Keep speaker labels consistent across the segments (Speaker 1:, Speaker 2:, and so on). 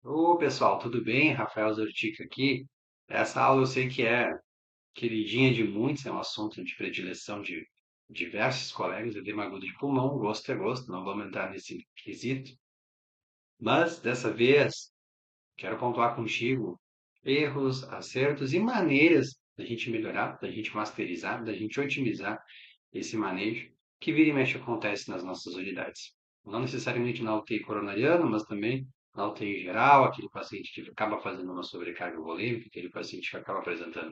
Speaker 1: Ô, pessoal, tudo bem? Rafael Zortica aqui. Essa aula eu sei que é queridinha de muitos, é um assunto de predileção de diversos colegas, edema agudo de pulmão, gosto é gosto, não vamos entrar nesse quesito. Mas, dessa vez, quero pontuar contigo erros, acertos e maneiras da gente melhorar, da gente masterizar, da gente otimizar esse manejo que vira e mexe acontece nas nossas unidades. Não necessariamente na UTI coronariana, mas também na UTI em geral, aquele paciente que acaba fazendo uma sobrecarga volêmica, aquele paciente que acaba apresentando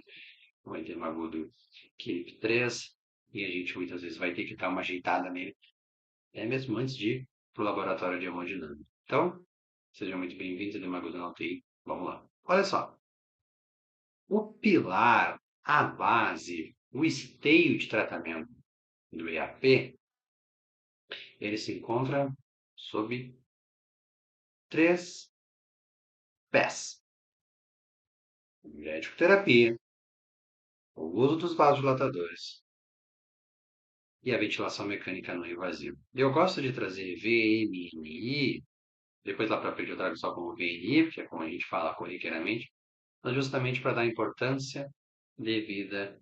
Speaker 1: um edema agudo tipo 3, e a gente muitas vezes vai ter que dar uma ajeitada nele, até mesmo antes de ir para o laboratório de hemodinâmica. Então, sejam muito bem-vindos, edema agudo na UTI. Vamos lá. Olha só, o pilar, a base, o esteio de tratamento do EAP, ele se encontra sob três pés: diurético-terapia, o uso dos vasodilatadores e a ventilação mecânica não invasiva. Eu gosto de trazer VMNI, depois lá para frente eu trago só como VNI, porque é como a gente fala corriqueiramente, mas justamente para dar importância devida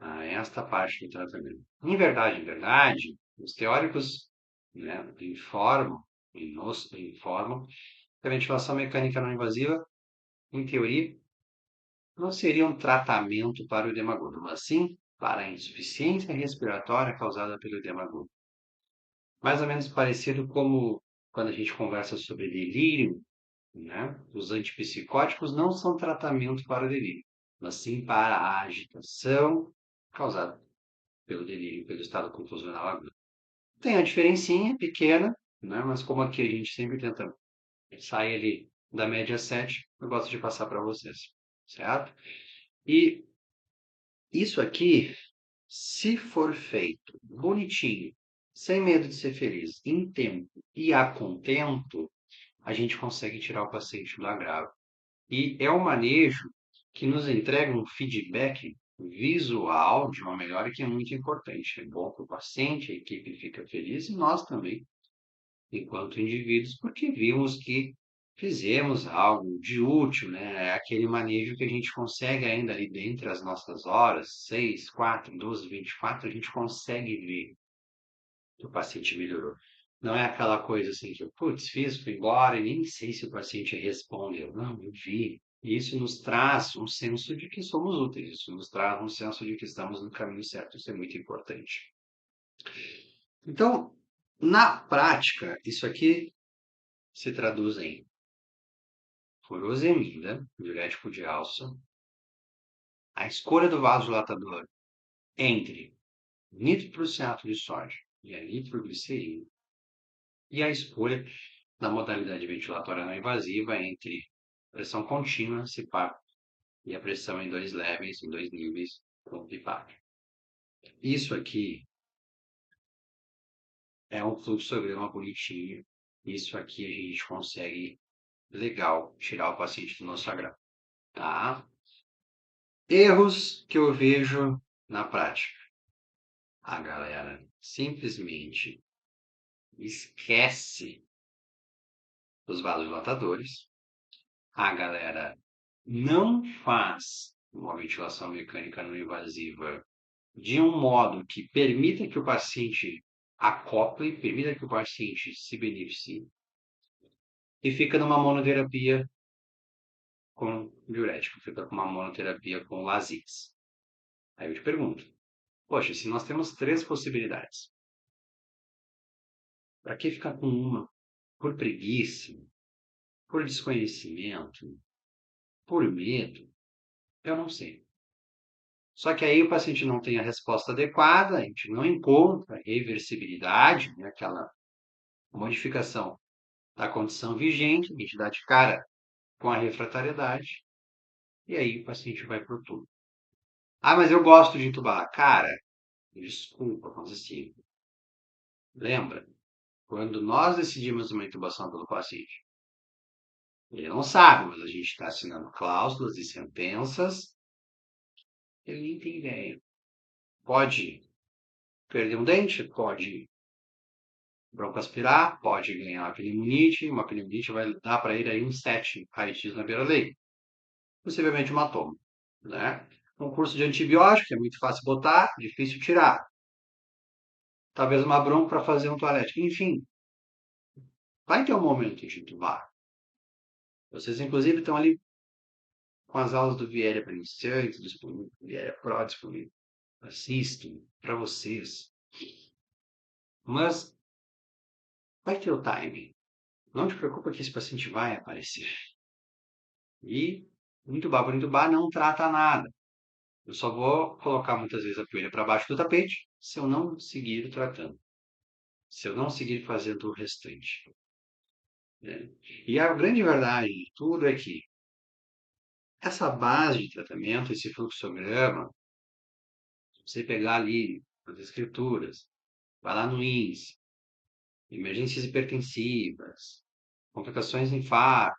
Speaker 1: a esta parte do tratamento. Em verdade, os teóricos, né, informam e nos informam que a ventilação mecânica não invasiva, em teoria, não seria um tratamento para o edema agudo, mas sim para a insuficiência respiratória causada pelo edema agudo. Mais ou menos parecido como quando a gente conversa sobre delírio, né? Os antipsicóticos não são tratamento para o delírio, mas sim para a agitação causada pelo delírio, pelo estado confusional agudo. Tem a diferencinha pequena, né? Mas como aqui a gente sempre tenta sair ali da média 7, eu gosto de passar para vocês, certo? E isso aqui, se for feito bonitinho, sem medo de ser feliz, em tempo e a contento, a gente consegue tirar o paciente do agravo. E é um manejo que nos entrega um feedback visual de uma melhora que é muito importante. É bom para o paciente, a equipe fica feliz e nós também, enquanto indivíduos, porque vimos que fizemos algo de útil, né? É aquele manejo que a gente consegue ainda ali dentre as nossas horas, 6, 4, 12, 24, a gente consegue ver que o paciente melhorou. Não é aquela coisa assim que eu, putz, fiz, fui embora e nem sei se o paciente respondeu. Não, eu vi. E isso nos traz um senso de que somos úteis, isso nos traz um senso de que estamos no caminho certo, isso é muito importante. Então, na prática, isso aqui se traduz em furosemida, diurético de alça, a escolha do vasodilatador entre nitroprusiato de sódio e a nitroglicerina, e a escolha da modalidade ventilatória não invasiva entre pressão contínua, CPAP, e a pressão em dois levels, em dois níveis, com PIPAP. Isso aqui é um fluxograma bonitinho. Isso aqui a gente consegue, legal, tirar o paciente do nosso agrado, tá? Erros que eu vejo na prática. A galera simplesmente esquece os vasodilatadores. A galera não faz uma ventilação mecânica não invasiva de um modo que permita que o paciente acople, permita que o paciente se beneficie, e fica numa monoterapia com diurético, fica com uma monoterapia com Lasix. Aí eu te pergunto, poxa, se nós temos três possibilidades, para que ficar com uma? Por preguiça, por desconhecimento, por medo? Eu não sei. Só que aí o paciente não tem a resposta adequada, a gente não encontra reversibilidade, né, aquela modificação da condição vigente, a gente dá de cara com a refratariedade, e aí o paciente vai por tudo. Ah, mas eu gosto de entubar. Cara, desculpa, mas assim, lembra, quando nós decidimos uma intubação pelo paciente, ele não sabe, mas a gente está assinando cláusulas e sentenças, ele nem tem ideia. Pode perder um dente? Pode. Broncoaspirar pode ganhar uma pneumonite vai dar para ele aí uns 7 raios na beira-leito, possivelmente uma toma, né? Um curso de antibiótico, que é muito fácil botar, difícil tirar. Talvez uma bronco para fazer um toalete. Enfim, vai ter um momento de entubar. Vocês, inclusive, estão ali com as aulas do Vieira para iniciantes, do Vieira Pro disponível. Assistem para vocês. Mas vai ter o timing. Não te preocupa que esse paciente vai aparecer. E por entubar não trata nada. Eu só vou colocar muitas vezes a poeira para baixo do tapete se eu não seguir tratando. Se eu não seguir fazendo o restante. Né? E a grande verdade de tudo é que essa base de tratamento, esse fluxograma, você pegar ali as escrituras, vai lá no INSS, emergências hipertensivas, complicações em infarto,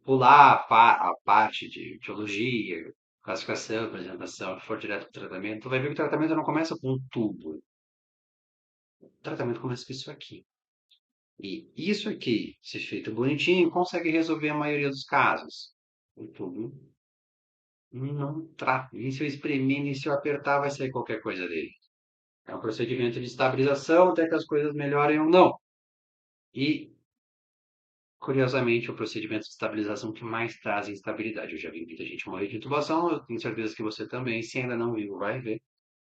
Speaker 1: pular a parte de etiologia, classificação, apresentação, for direto para o tratamento, tu vai ver que o tratamento não começa com um tubo. O tratamento começa com isso aqui. E isso aqui, se feito bonitinho, consegue resolver a maioria dos casos. O tubo não trata. Nem se eu espremer, nem se eu apertar, vai sair qualquer coisa dele. É um procedimento de estabilização até que as coisas melhorem ou não. E, curiosamente, é o procedimento de estabilização que mais traz instabilidade. Eu já vi muita gente morrer de intubação, eu tenho certeza que você também, se ainda não viu, vai ver,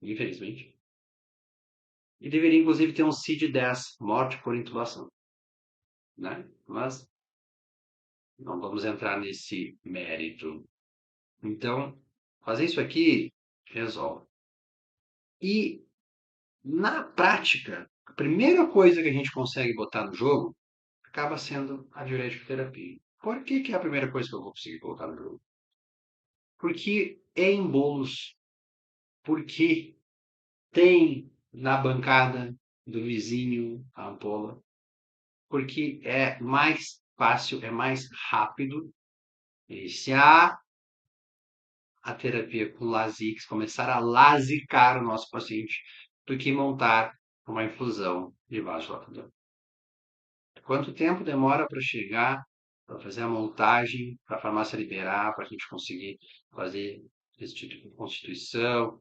Speaker 1: infelizmente. E deveria, inclusive, ter um CID-10, morte por intubação. Né? Mas não vamos entrar nesse mérito. Então, fazer isso aqui resolve. E, na prática, a primeira coisa que a gente consegue botar no jogo acaba sendo a diurético terapia. Por que, que é a primeira coisa que eu vou conseguir colocar no jogo? Porque é em bolos, porque tem na bancada do vizinho a ampola, porque é mais fácil, é mais rápido iniciar a terapia com Lasix, começar a lasicar o nosso paciente, do que montar uma infusão de vasodilatador. Quanto tempo demora para chegar, para fazer a montagem, para a farmácia liberar, para a gente conseguir fazer esse tipo de constituição,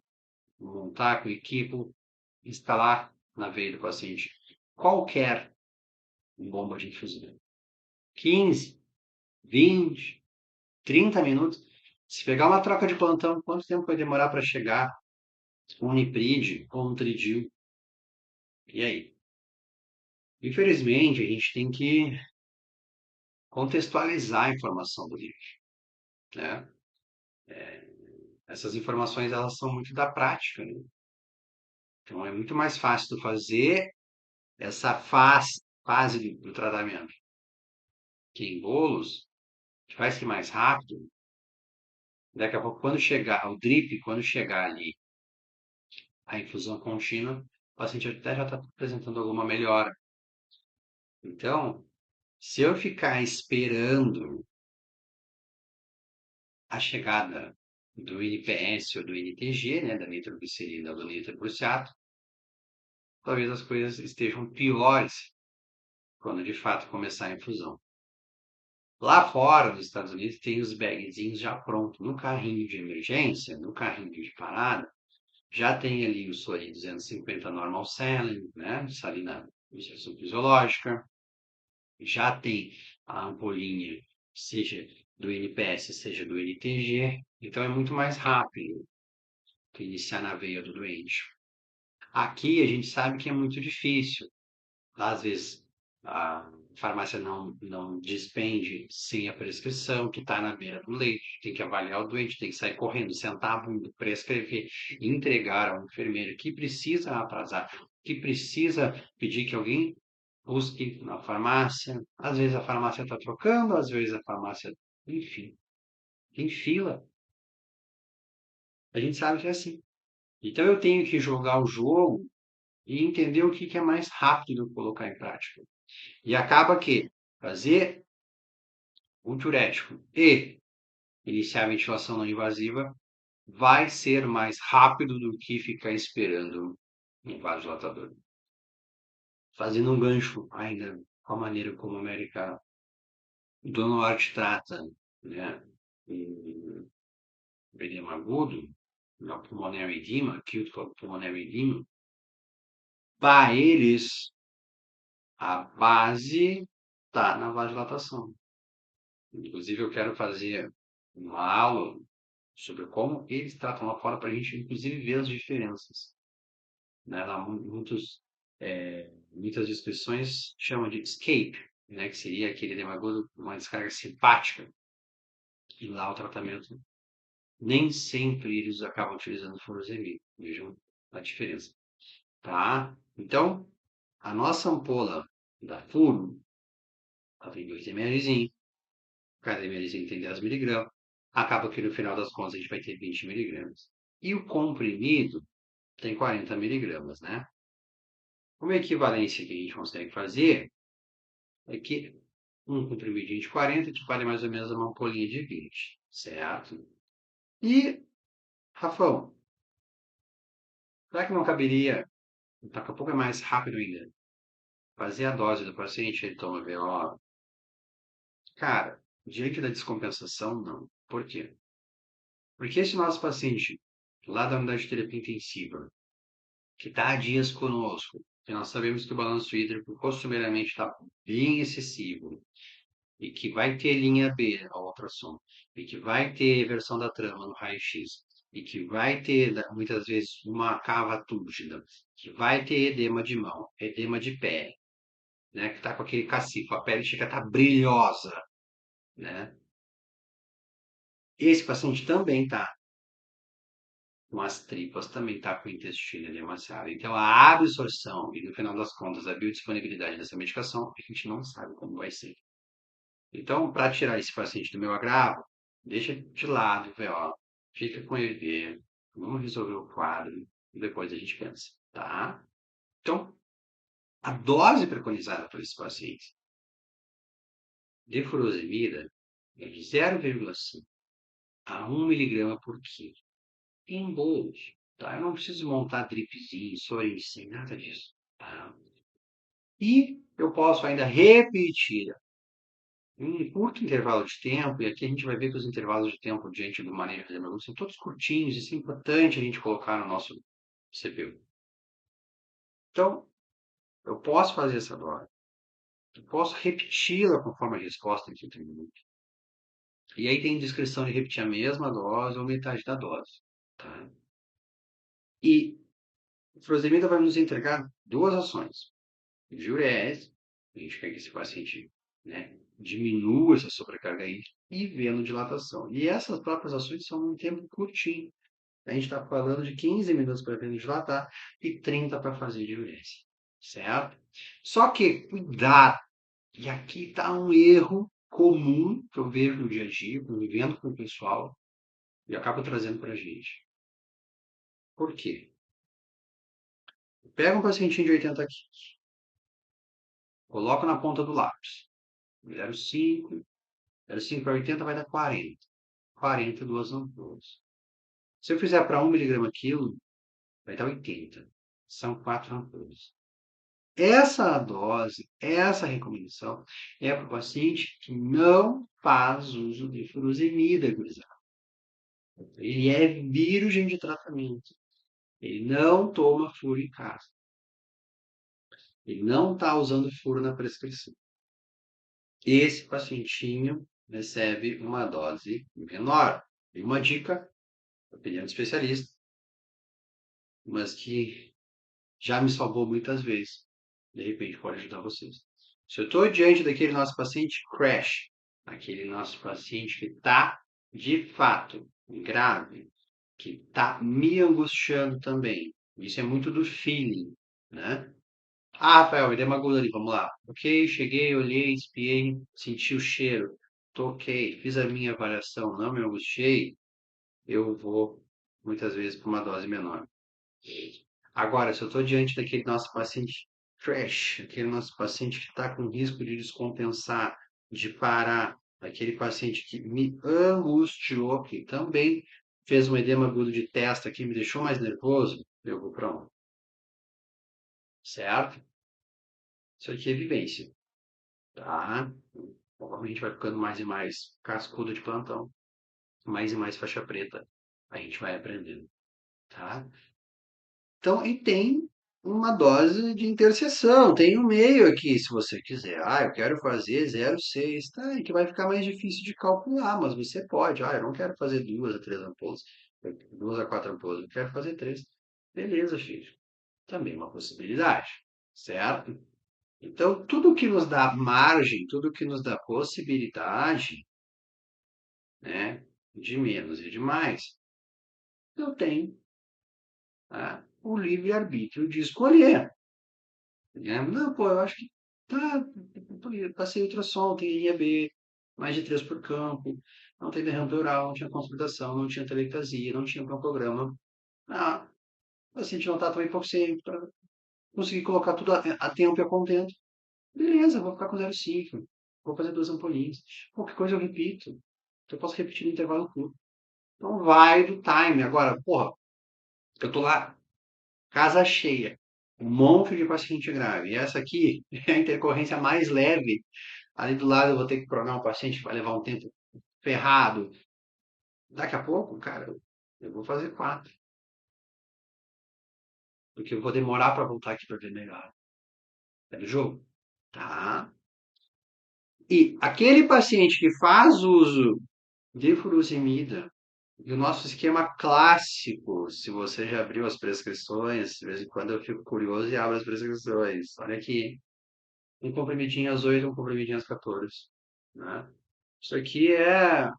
Speaker 1: montar com o equipo, instalar na veia do paciente qualquer bomba de infusão? 15, 20, 30 minutos. Se pegar uma troca de plantão, quanto tempo vai demorar para chegar um Niprid ou um Tridil? E aí? Infelizmente, a gente tem que contextualizar a informação do livro, né? Essas informações elas são muito da prática, né? Então é muito mais fácil tu fazer essa fase do tratamento que em bolos, que faz que mais rápido. Daqui a pouco, quando chegar o drip, quando chegar ali a infusão contínua, o paciente até já está apresentando alguma melhora. Então, se eu ficar esperando a chegada do NPS ou do NTG, né, da nitroglicerina ou do nitroprusiato, talvez as coisas estejam piores quando de fato começar a infusão. Lá fora, nos Estados Unidos, tem os bagzinhos já prontos. No carrinho de emergência, no carrinho de parada, já tem ali o Sori 250 Normal Saline, né? Salina injeção fisiológica. Já tem a ampolinha, seja do NPS, seja do NTG. Então é muito mais rápido que iniciar na veia do doente. Aqui a gente sabe que é muito difícil. Às vezes a farmácia não despende sem a prescrição, que está na beira do leite, tem que avaliar o doente, tem que sair correndo, sentar a bunda, prescrever, entregar ao enfermeiro que precisa atrasar, que precisa pedir que alguém busque na farmácia. Às vezes a farmácia está trocando, às vezes a farmácia, enfim, tem fila. A gente sabe que é assim. Então eu tenho que jogar o jogo e entender o que é mais rápido colocar em prática. E acaba que fazer o diurético e iniciar a ventilação não invasiva vai ser mais rápido do que ficar esperando um vasodilatador. fazendo um gancho ainda com a maneira como a América do Norte trata, né, o edema agudo, o pulmonary edema, acute pulmonary edema, para eles, a base está na vasodilatação. Inclusive, eu quero fazer uma aula sobre como eles tratam lá fora para a gente, inclusive, ver as diferenças. Né? Lá, muitas descrições chamam de escape, né? Que seria aquele edema agudo, uma descarga simpática. E lá o tratamento, nem sempre eles acabam utilizando furosemide. Vejam a diferença. Tá? Então, a nossa ampola da furo, ela tem 2 ml, cada ml tem 10 miligramas. Acaba que no final das contas a gente vai ter 20 miligramas. E o comprimido tem 40 miligramas, né? Uma equivalência que a gente consegue fazer é que um comprimidinho de 40 equivale mais ou menos a uma ampolinha de 20, certo? E, Rafão, será que não caberia, daqui a pouco é mais rápido ainda, fazer a dose do paciente, ele toma VO? Cara, diante da descompensação, não. Por quê? Porque esse nosso paciente, lá da unidade de terapia intensiva, que está há dias conosco, que nós sabemos que o balanço hídrico costumeiramente está bem excessivo, e que vai ter linha B ao ultrassom, e que vai ter versão da trama no raio-x, e que vai ter, muitas vezes, uma cava túrgida, que vai ter edema de mão, edema de pé, né, que está com aquele cacifo, a pele chega a estar brilhosa, né? Esse paciente também está com as tripas, também está com o intestino edemaciado. Então, a absorção e, no final das contas, a biodisponibilidade dessa medicação, a gente não sabe como vai ser. Então, para tirar esse paciente do meu agravo, deixa de lado o VO, fica com EV, vamos resolver o quadro e depois a gente pensa, tá? Então, a dose preconizada para esse paciente de furosemida é de 0,5 a 1 miligrama por quilo em bolos, tá? Eu não preciso montar dripzinho, sorinho, sem nada disso, tá? E eu posso ainda repetir um curto intervalo de tempo, e aqui a gente vai ver que os intervalos de tempo diante do manejo de mergulho são todos curtinhos, isso é importante a gente colocar no nosso CPU. Então, eu posso fazer essa dose, eu posso repeti-la conforme a resposta em 30 minutos. E aí tem descrição de repetir a mesma dose ou metade da dose. Tá? E o furosemida vai nos entregar duas ações. Diurese, a gente quer que esse paciente, né, diminua essa sobrecarga hídrica, e venodilatação. E essas próprias ações são um tempo curtinho. A gente está falando de 15 minutos para venodilatar e 30 para fazer diurese, certo? Só que, cuidado, e aqui está um erro comum que eu vejo no dia a dia, vivendo com o pessoal, e acabo trazendo para a gente. Por quê? Pega um pacientinho de 80 quilos, coloca na ponta do lápis, 0,5, 0,5 para 80 vai dar 40. 42 ampolas. Se eu fizer para 1 miligrama quilo, vai dar 80. São 4 ampolas. Essa dose, essa recomendação é para o paciente que não faz uso de furosemida, gurizada. Ele é virgem de tratamento. Ele não toma furo em casa. Ele não está usando furo na prescrição. Esse pacientinho recebe uma dose menor. E uma dica, opinião de especialista, mas que já me salvou muitas vezes. De repente pode ajudar vocês. Se eu estou diante daquele nosso paciente crash, aquele nosso paciente que está de fato grave, que está me angustiando também, isso é muito do feeling, né? Ah, Rafael, edema agudo ali, vamos lá. Ok, cheguei, olhei, espiei, senti o cheiro. Tô ok, fiz a minha avaliação, não me angustiei, eu vou muitas vezes para uma dose menor. Agora, se eu estou diante daquele nosso paciente crash, aquele nosso paciente que está com risco de descompensar, de parar, aquele paciente que me angustiou, que também fez um edema agudo de testa, que me deixou mais nervoso, eu vou para um. Certo? Isso aqui é vivência, tá? Conforme a gente vai ficando mais e mais cascudo de plantão, mais e mais faixa preta, a gente vai aprendendo, tá? Então, e tem uma dose de interseção, tem um meio aqui, se você quiser. Ah, eu quero fazer 0,6, tá? É que vai ficar mais difícil de calcular, mas você pode. Ah, eu não quero fazer 2 a 3 ampolas, 2 a 4 ampolas, eu quero fazer 3. Beleza, filho. Também é uma possibilidade, certo? Então, tudo que nos dá margem, tudo que nos dá possibilidade, né, de menos e de mais, eu tenho, tá, o livre-arbítrio de escolher. Né? Não, pô, eu acho que tá, passei ultrassom, tem linha B, mais de 3 por campo, não tem derrame pleural, não tinha consolidação, não tinha telectasia, não tinha broncograma. Ah, o paciente não está tão hipoxêmico para conseguir colocar tudo a tempo e a contento. Beleza, vou ficar com 0,5, vou fazer 2 ampolinhas. Qualquer coisa eu repito. Eu posso repetir no intervalo curto. Então vai do time. Agora, porra, eu tô lá, casa cheia, um monte de paciente grave. E essa aqui é a intercorrência mais leve. Ali do lado eu vou ter que pronar um paciente, vai levar um tempo ferrado. Daqui a pouco, cara, eu vou fazer 4. Porque eu vou demorar para voltar aqui para ver melhor. É do jogo? Tá. E aquele paciente que faz uso de furosemida, e o nosso esquema clássico, se você já abriu as prescrições, de vez em quando eu fico curioso e abro as prescrições. Olha aqui, um comprimidinho às 8, um comprimidinho às 14. Né? Isso aqui é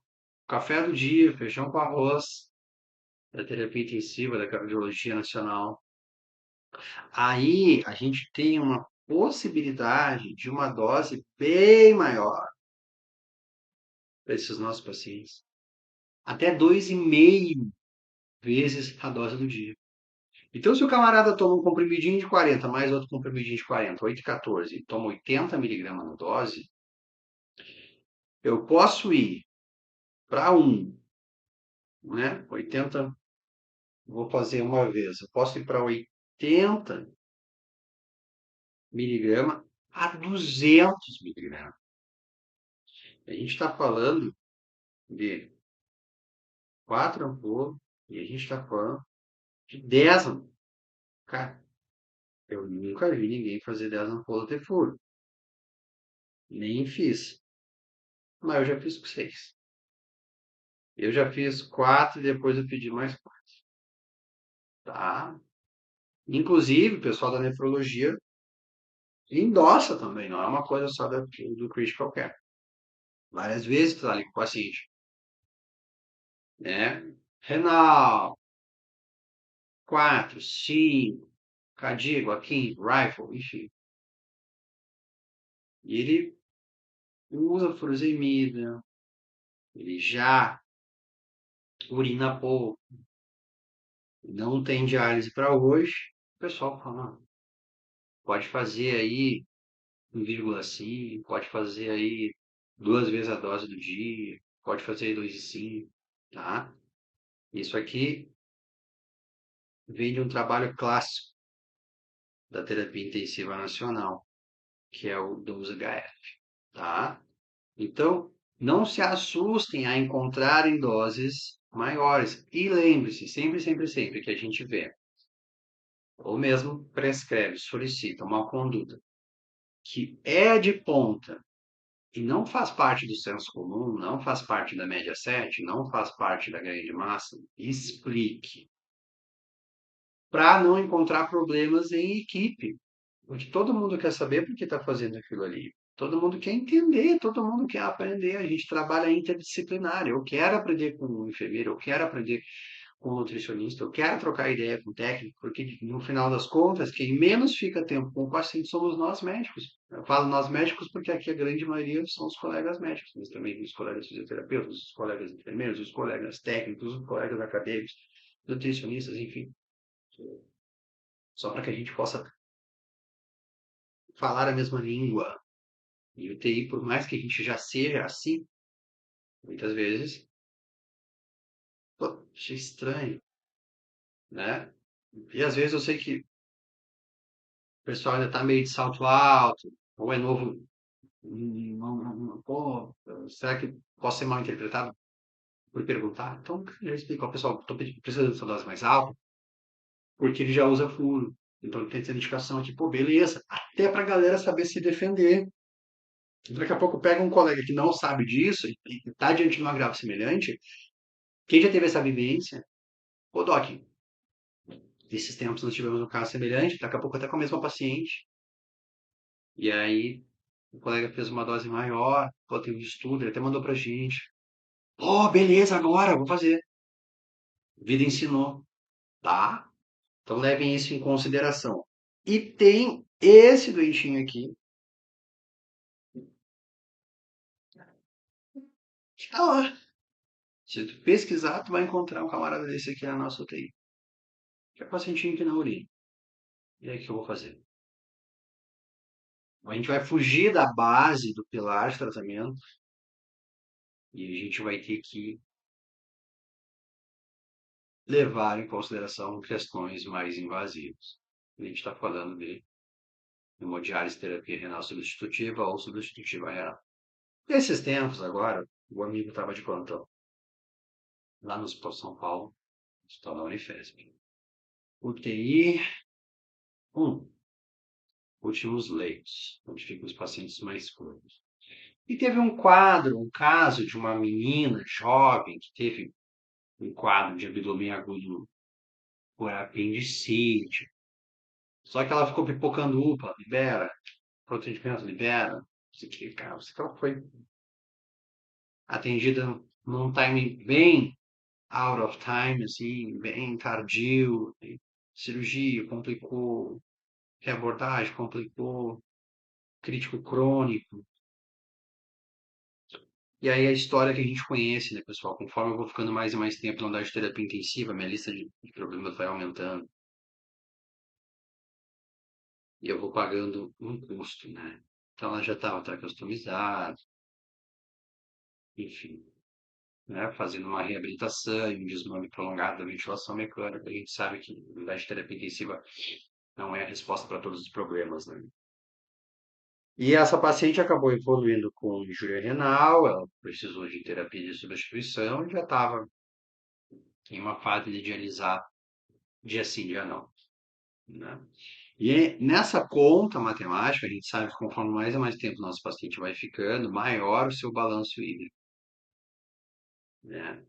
Speaker 1: café do dia, feijão com arroz, da terapia intensiva da Cardiologia Nacional. Aí a gente tem uma possibilidade de uma dose bem maior para esses nossos pacientes. Até 2,5 vezes a dose do dia. Então, se o camarada toma um comprimidinho de 40, mais outro comprimidinho de 40, 8 e 14, e toma 80 miligramas na dose, eu posso ir para né? 80, vou fazer uma vez. Eu posso ir para 80 miligramas a 200 miligramas. A gente está falando de 4 ampolas e a gente está falando de 10 ampolas. Cara, eu nunca vi ninguém fazer 10 ampolas de furo. Nem fiz. Mas eu já fiz com 6. Eu já fiz 4 e depois eu pedi mais 4. Tá? Inclusive, o pessoal da nefrologia endossa também, não é uma coisa só do critical care. Várias vezes tu tá ali com o paciente, né? Renal, 4, 5, cardíaco, aqui, rifle, enfim. E ele usa furosemida, ele já urina pouco, não tem diálise para hoje. O pessoal fala, pode fazer aí 1,5, pode fazer aí 2 vezes a dose do dia, pode fazer aí 2,5, tá? Isso aqui vem de um trabalho clássico da terapia intensiva nacional, que é o 12HF, tá? Então, não se assustem a encontrarem doses maiores. E lembre-se, sempre, sempre, sempre que a gente vê, ou mesmo prescreve, solicita uma conduta que é de ponta e não faz parte do senso comum, não faz parte da média 7, não faz parte da grande massa, explique. Para não encontrar problemas em equipe. Porque todo mundo quer saber por que está fazendo aquilo ali. Todo mundo quer entender, todo mundo quer aprender. A gente trabalha interdisciplinar. Eu quero aprender com o enfermeiro, eu quero aprender com o nutricionista, eu quero trocar ideia com o técnico, porque no final das contas, quem menos fica tempo com o paciente somos nós médicos. Eu falo nós médicos porque aqui a grande maioria são os colegas médicos, mas também os colegas fisioterapeutas, os colegas enfermeiros, os colegas técnicos, os colegas acadêmicos, nutricionistas, enfim. Só para que a gente possa falar a mesma língua. E o TI, por mais que a gente já seja assim, muitas vezes, pô, achei estranho, né? E às vezes eu sei que pessoal ainda tá meio de salto alto, ou é novo, pô, será que posso ser mal interpretado por perguntar? Então, eu explico ao pessoal, estou precisando de dose mais alta, porque ele já usa furo. Então, ele tem essa indicação aqui, pô, beleza. Até pra galera saber se defender. Daqui a pouco pega um colega que não sabe disso e está diante de uma grave semelhante. Quem já teve essa vivência? Ô, Doc, esses tempos nós tivemos um caso semelhante, daqui a pouco até com a mesma paciente. E aí o colega fez uma dose maior, pô, tem um estudo, ele até mandou pra gente. Pô, beleza, agora, vou fazer. Vida ensinou, tá? Então levem isso em consideração. E tem esse doentinho aqui, que tá lá. Se tu pesquisar, tu vai encontrar um camarada desse aqui na nossa UTI. Que é pacientinho aqui na urina. E aí o que eu vou fazer? A gente vai fugir da base do pilar de tratamento e a gente vai ter que levar em consideração questões mais invasivas. A gente está falando de hemodiálise, terapia renal substitutiva ou substitutiva renal. Nesses tempos, agora, o amigo estava de plantão lá no Hospital São Paulo, Hospital da Unifesp. UTI 1, últimos leitos, onde ficam os pacientes mais crônicos. E teve um quadro, um caso de uma menina jovem que teve um quadro de abdômen agudo por apendicite. Só que ela ficou pipocando UPA, libera, procedimento, libera. Isso aqui, cara, isso que ela foi atendida num time bem out of time, assim, bem tardio. Cirurgia complicou, reabordagem complicou, crítico crônico. E aí a história que a gente conhece, né, pessoal? Conforme eu vou ficando mais e mais tempo na unidade de terapia intensiva, minha lista de problemas vai aumentando. E eu vou pagando um custo, né? Então ela já estava customizada, enfim, né? Fazendo uma reabilitação e um desmame prolongado da ventilação mecânica. A gente sabe que a unidade de terapia intensiva não é a resposta para todos os problemas, né? E essa paciente acabou evoluindo com injúria renal, ela precisou de terapia de substituição e já estava em uma fase de dialisar dia sim, dia não, né? E nessa conta matemática, a gente sabe que conforme mais e mais tempo o nosso paciente vai ficando, maior o seu balanço hídrico, né?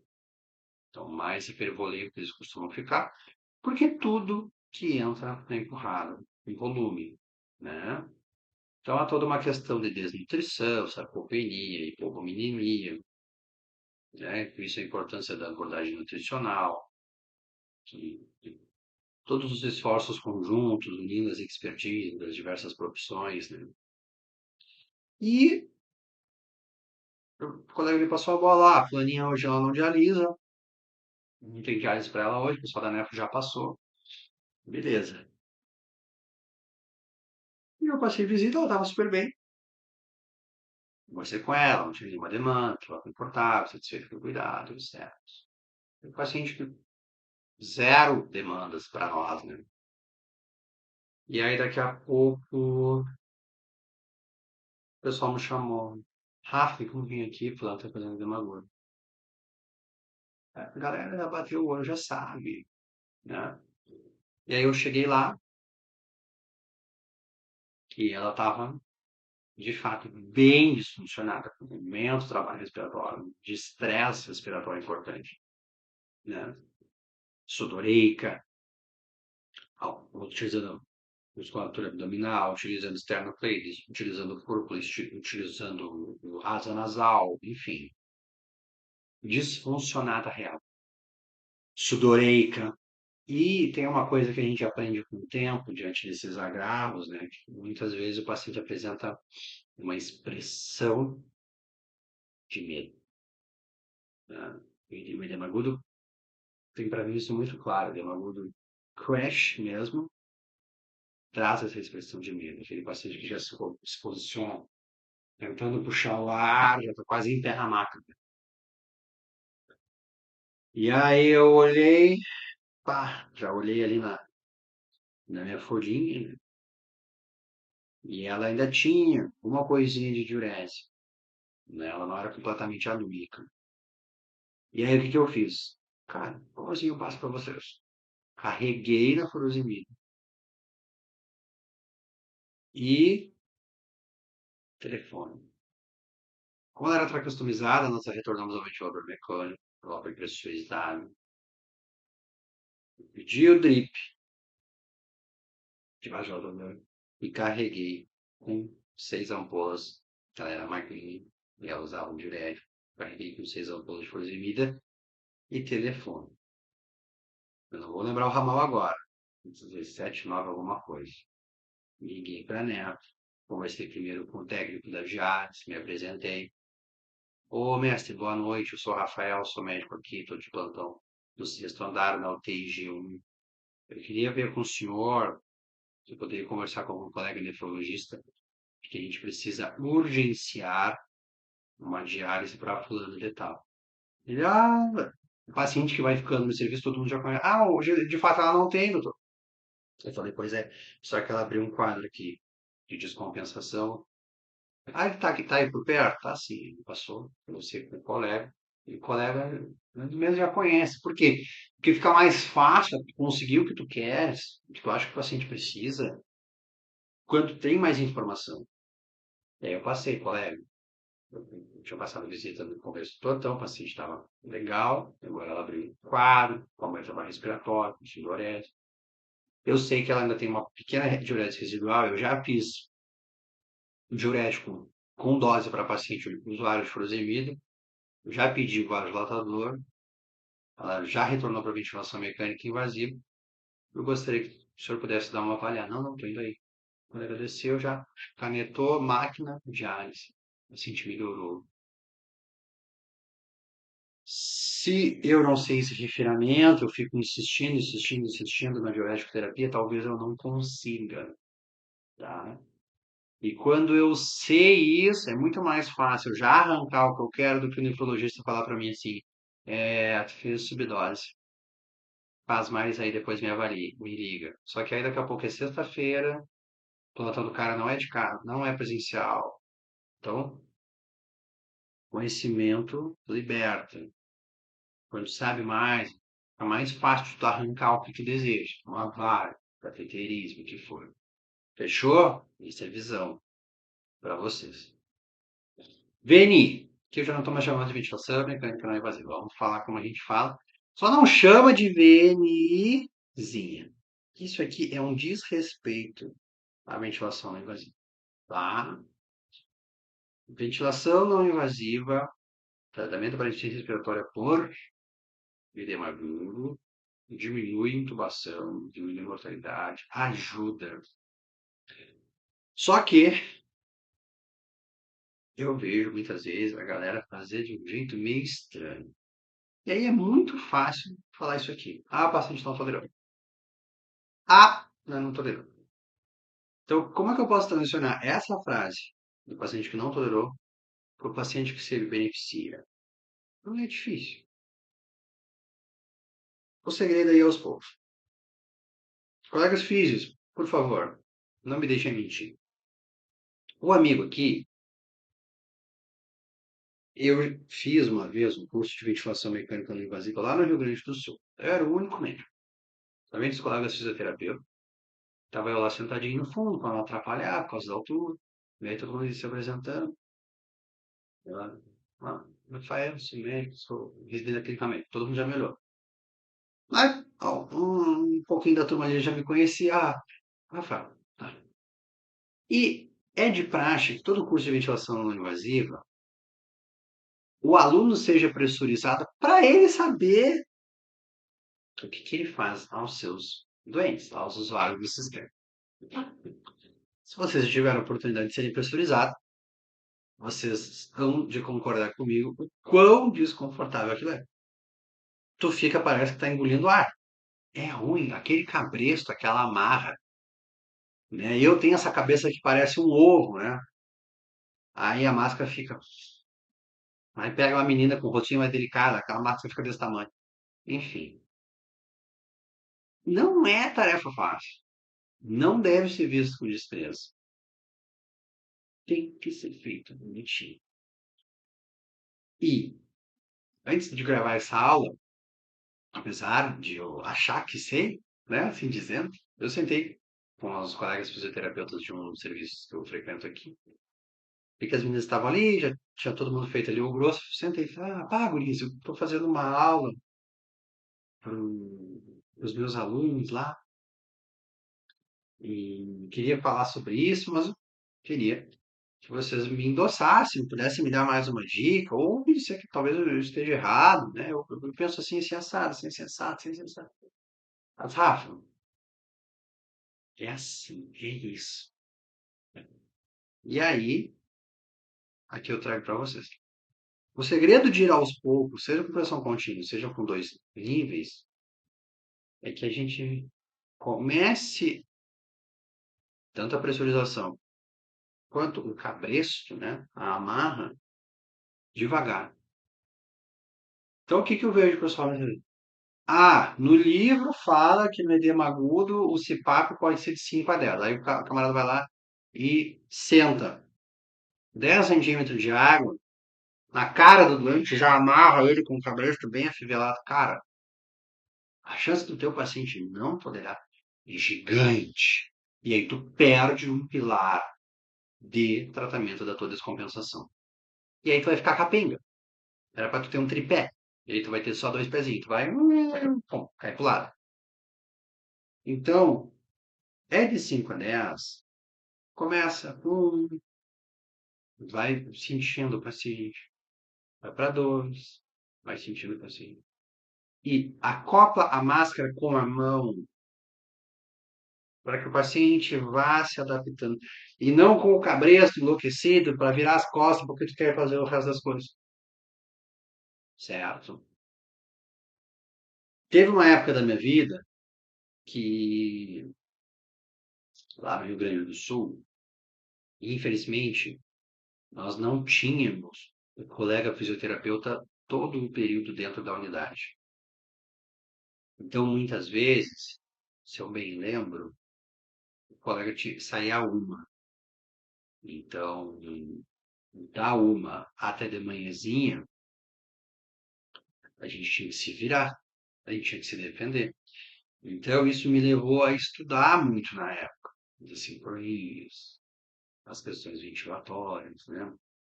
Speaker 1: Então, mais hipervolemicos eles costumam ficar, porque tudo que entra é empurrado em volume, né? Então, há toda uma questão de desnutrição, sarcopenia, hipovominemia, né? Por isso a importância da abordagem nutricional, que todos os esforços conjuntos, unindo as expertises das diversas profissões, né? E o colega me passou a bola lá, a fulaninha hoje ela não dialisa, não tem diálise para ela hoje, o pessoal da nefro já passou, beleza. E eu passei visita, ela estava super bem, conversei com ela, não tinha nenhuma demanda, estava confortável, satisfeita com o cuidado, etc. O paciente que zero demandas para nós, né? E aí daqui a pouco o pessoal me chamou, Rafa, como vim aqui, falando que tá fazendo demagogia. A galera já bateu o olho, já sabe, né? E aí eu cheguei lá e ela estava, de fato, bem disfuncionada, com imenso trabalho respiratório, de estresse respiratório importante, né? Sudoreica, utilizando musculatura abdominal, utilizando sternocleides, utilizando o corpo, utilizando o rasa nasal, enfim, disfuncionada real. Sudoreica. E tem uma coisa que a gente aprende com o tempo, diante desses agravos, né? Que muitas vezes o paciente apresenta uma expressão de medo, né? E o edema agudo tem para mim isso muito claro. O edema agudo crash mesmo traz essa expressão de medo. Aquele paciente que já se posiciona tentando puxar o ar, já está quase em terra máquina. E aí eu olhei, pá, já olhei ali na minha folhinha, né? E ela ainda tinha uma coisinha de diurese, né? Ela não era completamente anêmica. E aí o que que eu fiz? Cara, como assim eu passo para vocês? Carreguei na furosemida e telefone. Como ela era track customizada, nós retornamos ao ventilador mecânico, próprio pressurizado. Pedi o drip debaixo do meu e carreguei com 6 ampolas. Ela era magrinha e ela usava um diurético. Carreguei com 6 ampolas de furosemida e telefone. Eu não vou lembrar o ramal agora. 17, 9, alguma coisa. Liguei para a Neto. Conversei primeiro com o técnico da Jales, me apresentei. Ô, mestre, boa noite. Eu sou o Rafael, sou médico aqui, estou de plantão do sexto andar na UTI G1. Eu queria ver com o senhor, se eu poderia conversar com algum colega nefrologista, que a gente precisa urgenciar uma diálise para fulano de tal. Ele, o paciente que vai ficando no serviço, todo mundo já conhece. Hoje, de fato, ela não tem, doutor. Eu falei, pois é, só que ela abriu um quadro aqui de descompensação. Ele tá aí por perto? Tá sim, ele passou, você com o colega, e o colega mesmo já conhece. Por quê? Porque fica mais fácil conseguir o que tu queres, o que tu acha que o paciente precisa, quando tem mais informação. E aí eu passei, colega, eu tinha passado visita no começo do plantão, o paciente estava legal, agora ela abriu um quadro, com aumento da respiratória, com sudorese. Eu sei que ela ainda tem uma pequena diurese residual, eu já fiz diurético com dose para paciente usuário de furosemida, eu já pedi o vasodilatador, ela já retornou para ventilação mecânica invasiva. Eu gostaria que o senhor pudesse dar uma avaliada. Não, não, estou indo aí. Quando ela desceu, já canetou máquina de diálise. O paciente melhorou. Se eu não sei esse refinamento, eu fico insistindo, insistindo, insistindo na diurético terapia, talvez eu não consiga, tá? E quando eu sei isso, é muito mais fácil eu já arrancar o que eu quero do que o nefrologista falar para mim assim, fiz subdose, faz mais aí, depois me avalie, me liga. Só que aí daqui a pouco é sexta-feira, o plantão do cara não é de casa, não é presencial. Então, conhecimento liberta. Quando sabe mais, é mais fácil tu arrancar o que tu deseja. Uma vaga, cateterismo, o que for. Fechou? Isso é visão para vocês. VNI, que eu já não estou mais chamando de ventilação mecânica não invasiva. Vamos falar como a gente fala. Só não chama de VNIzinha. Isso aqui é um desrespeito à ventilação não invasiva. Tá? Ventilação não invasiva, tratamento para insuficiência respiratória por edema agudo, diminui intubação, diminui mortalidade, ajuda. Só que eu vejo muitas vezes a galera fazer de um jeito meio estranho. E aí é muito fácil falar isso aqui. O paciente não tolerou. Não tolerou. Então, como é que eu posso transicionar essa frase do paciente que não tolerou para o paciente que se beneficia? Não é difícil. O segredo aí é aos poucos. Colegas físicos, por favor, não me deixem mentir. O amigo aqui, eu fiz uma vez um curso de ventilação mecânica não invasiva lá no Rio Grande do Sul. Eu era o único médico. Também dos colegas fisioterapeutas. Estava eu lá sentadinho no fundo para não atrapalhar por causa da altura. E aí todo mundo se apresentando. Eu lá, Rafael, sou médico, sou residente da clínica médica. Todo mundo já me olhou. Mas um pouquinho da turma ali já me conhecia. Rafael. Tá. E é de praxe que todo curso de ventilação não invasiva, o aluno seja pressurizado para ele saber o que, que ele faz aos seus doentes, aos usuários do sistema. Se vocês tiveram a oportunidade de serem pressurizados, vocês hão de concordar comigo o quão desconfortável aquilo é. Tu fica, parece que tá engolindo ar. É ruim, aquele cabresto, aquela amarra, né? Eu tenho essa cabeça que parece um ovo, né? Aí a máscara fica. Aí pega uma menina com o rostinho mais delicado, aquela máscara fica desse tamanho. Enfim, não é tarefa fácil. Não deve ser visto com desprezo. tem que ser feito bonitinho. E, antes de gravar essa aula, apesar de eu achar que sei, né, assim dizendo, eu sentei com os colegas fisioterapeutas de um serviço que eu frequento aqui, e que as meninas estavam ali, já tinha todo mundo feito ali o grosso, sentei e falei, pá, guris, eu tô fazendo uma aula para os meus alunos lá, e queria falar sobre isso, mas eu queria que vocês me endossassem, pudessem me dar mais uma dica, ou me disser que talvez eu esteja errado, né? Eu penso assim, assim, assado, assim, assim, assado, assim, assim, assado. Mas, Rafa, é assim, é isso. E aí, aqui eu trago para vocês. O segredo de ir aos poucos, seja com pressão contínua, seja com dois níveis, é que a gente comece tanto a pressurização quanto o cabresto, né? A amarra, devagar. Então, o que que eu vejo, pessoal? No livro fala que no edema agudo o CPAP pode ser de 5 a 10. Aí o camarada vai lá e senta 10 centímetros de água na cara do doente, já amarra ele com o cabresto bem afivelado. Cara, a chance do teu paciente não tolerar é gigante. E aí tu perde um pilar de tratamento da tua descompensação. E aí tu vai ficar capenga. Era pra tu ter um tripé. E aí tu vai ter só dois pezinhos. Tu vai, pum, cai pro lado. Então, é de 5 a 10. Começa, vai sentindo o paciente, vai para 2, vai sentindo o paciente. E acopla a máscara com a mão para que o paciente vá se adaptando. E não com o cabresto enlouquecido para virar as costas porque tu quer fazer o resto das coisas. Certo? Teve uma época da minha vida que, lá no Rio Grande do Sul, infelizmente, nós não tínhamos o colega fisioterapeuta todo o período dentro da unidade. Então, muitas vezes, se eu bem lembro, o colega saía a uma. Então, da uma até de manhãzinha, a gente tinha que se virar, a gente tinha que se defender. Então, isso me levou a estudar muito na época, as sincronias, as questões ventilatórias, né?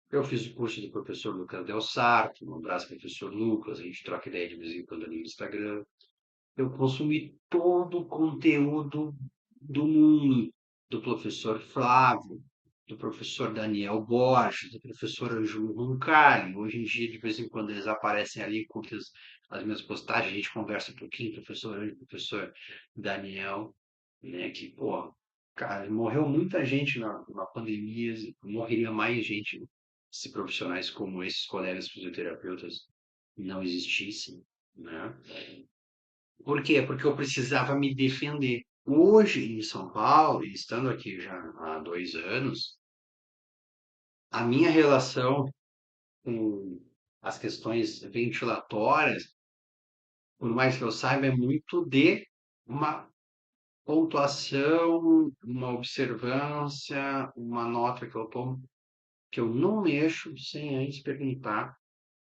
Speaker 1: Eu fiz o curso do professor Lucas Del Sarto, um abraço, professor Lucas, a gente troca ideia de vez em quando ali no Instagram. Eu consumi todo o conteúdo do mundo, do professor Flávio, do professor Daniel Borges, do professor Ângelo Roncalli. Hoje em dia, de vez em quando, eles aparecem ali, curtem as minhas postagens, a gente conversa um pouquinho, professor Ângelo, professor Daniel, né, que, pô, cara, morreu muita gente na pandemia, morreria mais gente se profissionais como esses colegas fisioterapeutas não existissem, né? Por quê? Porque eu precisava me defender. Hoje, em São Paulo, e estando aqui já há 2 anos, a minha relação com as questões ventilatórias, por mais que eu saiba, é muito de uma pontuação, uma observância, uma nota que eu tomo, que eu não mexo sem antes perguntar,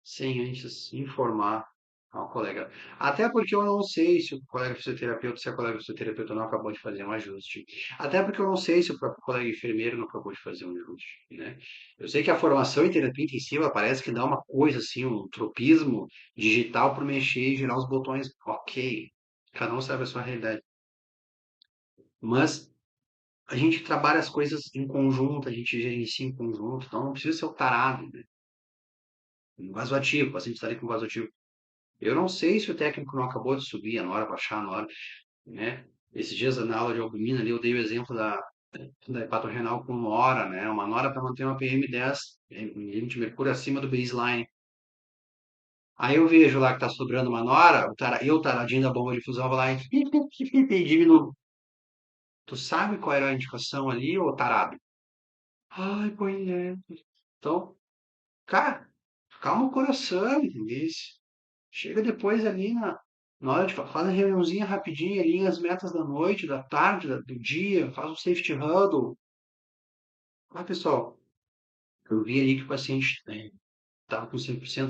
Speaker 1: sem antes informar ao colega. Até porque eu não sei se o colega fisioterapeuta, se a colega fisioterapeuta não acabou de fazer um ajuste. Até porque eu não sei se o próprio colega enfermeiro não acabou de fazer um ajuste, né? Eu sei que a formação em terapia intensiva parece que dá uma coisa assim, um tropismo digital para mexer e girar os botões. Ok, cada um sabe a sua realidade. Mas a gente trabalha as coisas em conjunto, a gente gerencia em conjunto, então não precisa ser o tarado, né? Um vasoativo, o paciente está ali com vasoativo. Eu não sei se o técnico não acabou de subir a nora, baixar a nora, né? Esses dias na aula de albumina ali eu dei o exemplo da hepatorenal com nora, né? Uma nora para manter uma PM10, limite de mercúrio acima do baseline. Aí eu vejo lá que tá sobrando uma nora, eu taradinho da bomba de fusão, vou lá e diminuo. Tu sabe qual era a indicação ali, ô tarado? Ai, pois é. Então, cara, calma o coração, entendeu? Chega depois ali na hora de faz a reuniãozinha rapidinho, alinha as metas da noite, da tarde, do dia, faz um safety huddle. Ah, pessoal, Eu vi ali que o paciente estava com 100%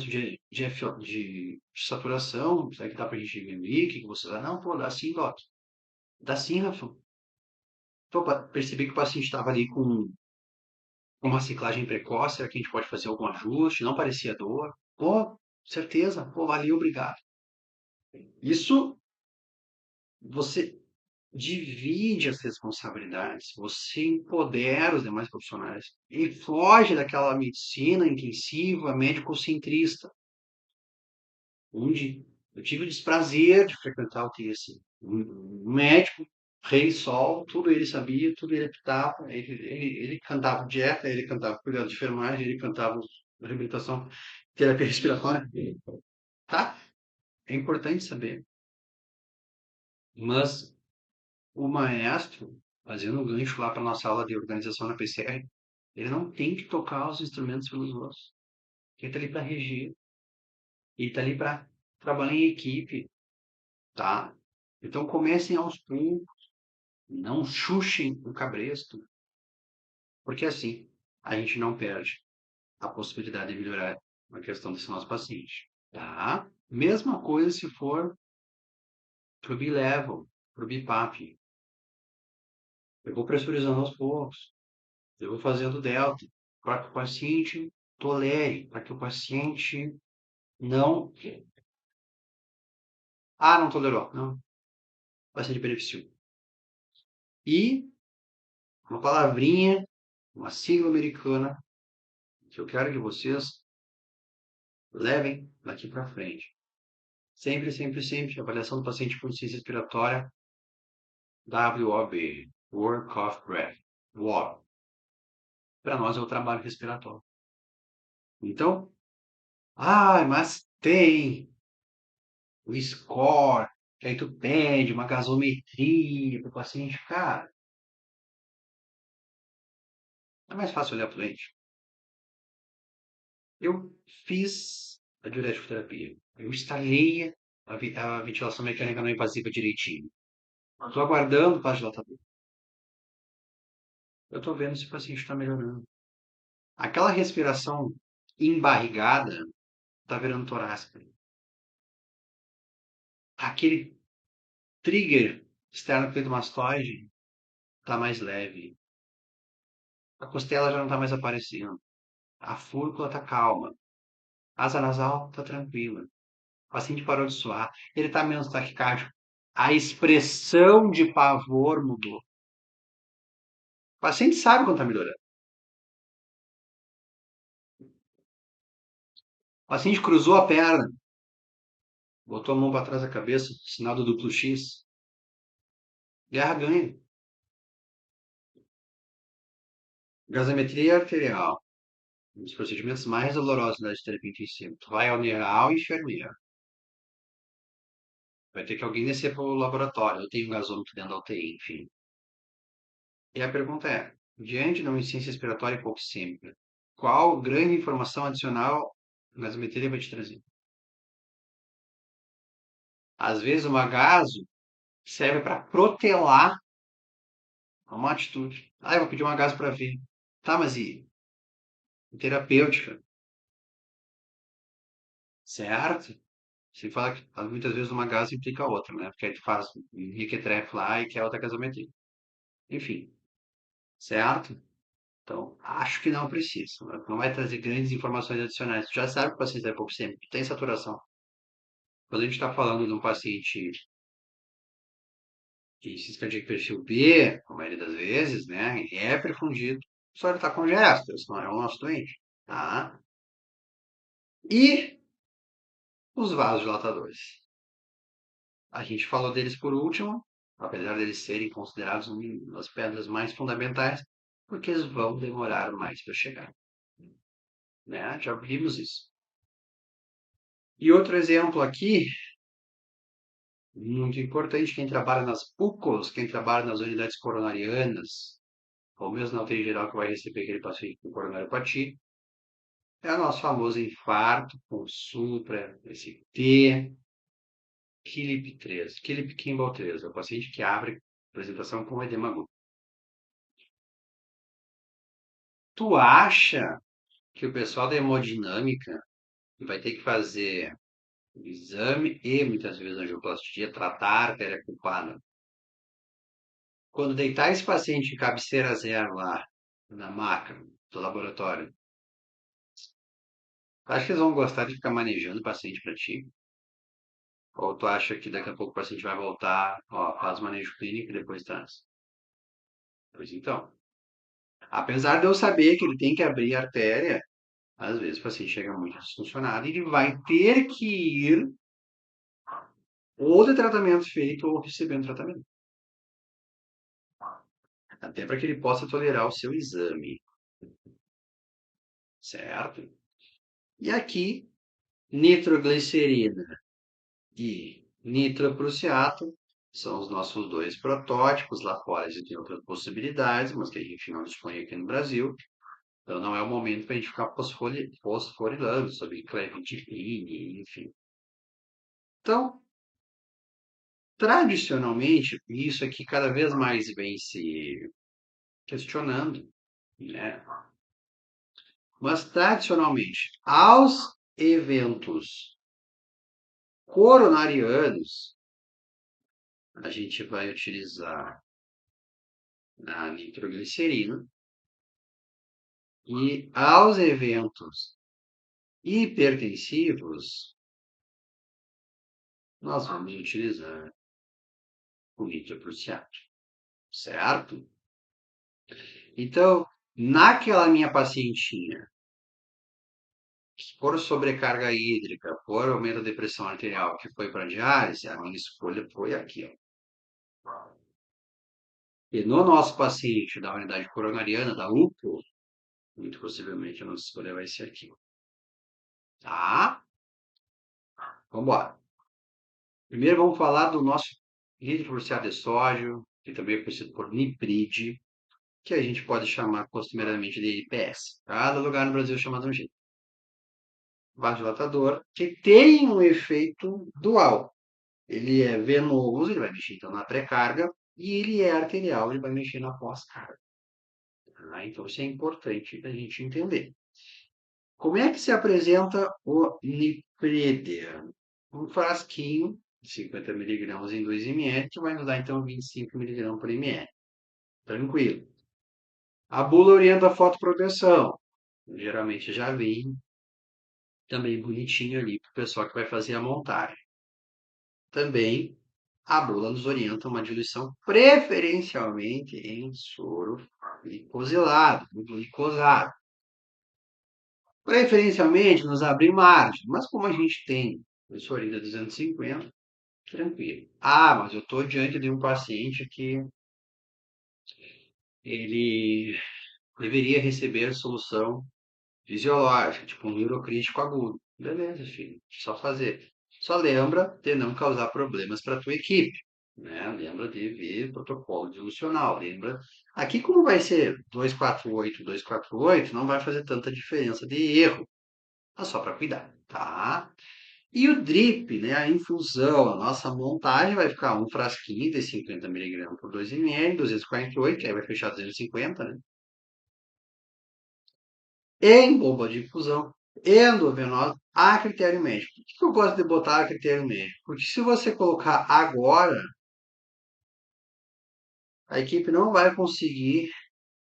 Speaker 1: de saturação. Será que dá pra gente diminuir? O que que você dá? Não, pô, dá sim, Doc. Dá sim, Rafa. Pô, percebi que o paciente estava ali com uma ciclagem precoce. Será que a gente pode fazer algum ajuste? Não parecia dor. Pô, certeza. Pô, valeu, obrigado. Isso você divide as responsabilidades, você empodera os demais profissionais e foge daquela medicina intensiva, médico-centrista, onde eu tive o desprazer de frequentar o TIC. Um médico, rei sol, tudo ele sabia, tudo ele apitava, ele cantava dieta, ele cantava cuidado de enfermagem, ele cantava reabilitação, terapia respiratória, tá? É importante saber. Mas o maestro, fazendo um gancho lá para nossa aula de organização na PCR, ele não tem que tocar os instrumentos pelos ossos. Ele está ali para reger, ele está ali para trabalhar em equipe, tá? Então comecem aos poucos, não chuchem o cabresto, porque assim a gente não perde a possibilidade de melhorar a questão desse nosso paciente, tá? Mesma coisa se for pro B-level, pro BIPAP. Eu vou pressurizando aos poucos. Eu vou fazendo delta para que o paciente tolere, para que o paciente não. Ah, não tolerou. Não. Vai ser de benefício. E uma palavrinha, uma sigla americana, que eu quero que vocês levem daqui para frente. Sempre, sempre, sempre, avaliação do paciente com insuficiência respiratória, WOB, Work of Breath. WOB. Para nós é o trabalho respiratório. Então, mas tem o score, que aí tu pede uma gasometria para o paciente. Cara, é mais fácil olhar para o doente. Eu fiz a diurético terapia. Eu instalei a ventilação mecânica não invasiva direitinho. Estou aguardando o vasodilatador. Eu estou vendo se o paciente está melhorando. Aquela respiração embarrigada está virando torácica. Aquele trigger externo peitomastoide está mais leve. A costela já não está mais aparecendo. A fúrcula está calma. A asa nasal está tranquila. O paciente parou de suar. Ele está menos taquicárdico. A expressão de pavor mudou. O paciente sabe quando está melhorando. O paciente cruzou a perna, botou a mão para trás da cabeça, sinal do duplo X. Guerra ganha. Gasometria arterial. Um dos procedimentos mais dolorosos da terapia intensiva. Tu vai ao neral e enfermeira. Vai ter que alguém descer para o laboratório. Eu tenho um gasômetro dentro da UTI, enfim. E a pergunta é, diante de uma insuficiência respiratória hipoxêmica, qual grande informação adicional a gasometria vai te trazer? Às vezes, uma gaso serve para protelar uma atitude. Eu vou pedir uma gaso para ver. Tá, mas e terapêutica, certo? Você fala que muitas vezes uma gaso implica outra, né? Porque aí tu faz um requetref lá e quer outra gasometria. Enfim, certo? Então, acho que não precisa. Né? Não vai trazer grandes informações adicionais. Tu já sabe que o paciente é hipoxêmico, tem saturação. Quando a gente está falando de um paciente de insuficiência cardíaca perfil B, a maioria das vezes, né, ele é perfundido, só ele está congesto, esse não é o nosso doente, tá? E os vasodilatadores. A gente falou deles por último, apesar deles serem considerados uma das pedras mais fundamentais, porque eles vão demorar mais para chegar, né? Já vimos isso. E outro exemplo aqui, muito importante, quem trabalha nas PUCOs, quem trabalha nas unidades coronarianas, ou mesmo na UTI geral que vai receber aquele paciente com coronariopatia, é o nosso famoso infarto com supra, esse T, KILIP 3, KILIP Kimball 3, é o paciente que abre apresentação com edema agudo. Tu acha que o pessoal da hemodinâmica vai ter que fazer o exame e muitas vezes angioplastia, tratar a artéria culpada. Quando deitar esse paciente em cabeceira zero lá, na maca do laboratório, acho que eles vão gostar de ficar manejando o paciente para ti? Ou tu acha que daqui a pouco o paciente vai voltar, ó, faz o manejo clínico e depois traz? Pois então. Apesar de eu saber que ele tem que abrir a artéria, às vezes o paciente chega muito disfuncionado e ele vai ter que ir ou de tratamento feito ou recebendo tratamento. Até para que ele possa tolerar o seu exame, certo? E aqui, nitroglicerina e nitroprussiato são os nossos dois protótipos. Lá fora existem outras possibilidades, mas que a gente não dispõe aqui no Brasil. Então não é o momento para a gente ficar fosforilando sobre clementipine, enfim. Então, tradicionalmente, isso aqui cada vez mais vem se questionando, né? Mas tradicionalmente, aos eventos coronarianos, a gente vai utilizar a nitroglicerina e aos eventos hipertensivos, nós vamos utilizar o nitroprussiato, certo? Então, naquela minha pacientinha, por sobrecarga hídrica, por aumento da pressão arterial que foi para diálise, a minha escolha foi aqui, ó. E no nosso paciente da unidade coronariana, da UPO, muito possivelmente a nossa escolha vai ser aqui. Tá? Vamos embora. Primeiro vamos falar do nosso hidrofluorociato de sódio, que também é conhecido por nipride, que a gente pode chamar costumeiramente de IPS. Cada lugar no Brasil chama de um jeito. Vasodilatador, que tem um efeito dual. Ele é venoso, ele vai mexer então na pré-carga, e ele é arterial, ele vai mexer na pós-carga. Ah, então isso é importante a gente entender. Como é que se apresenta o Nipredia? Um frasquinho de 50 miligramas em 2 ml, que vai nos dar então 25 miligramas por ml. Tranquilo. A bula orienta a fotoproteção. Geralmente já vem também bonitinho ali para o pessoal que vai fazer a montagem. Também a bula nos orienta uma diluição preferencialmente em soro glicosilado, glicosado. Preferencialmente nos abrir margem, mas como a gente tem insulina 250, tranquilo. Ah, mas eu estou diante de um paciente que ele deveria receber solução fisiológica, tipo um neurocrítico agudo. Beleza, filho, só fazer. Só lembra de não causar problemas para a tua equipe, né? Lembra de ver protocolo dilucional, lembra. Aqui como vai ser 248, 248, não vai fazer tanta diferença de erro, mas só para cuidar, tá? E o drip, né, a infusão, a nossa montagem vai ficar um frasquinho de 50 miligramas por 2 ml, 248, que aí vai fechar 250, né? Em bomba de infusão, endovenosa, a critério médico. Por que eu gosto de botar a critério médico? Porque se você colocar agora, a equipe não vai conseguir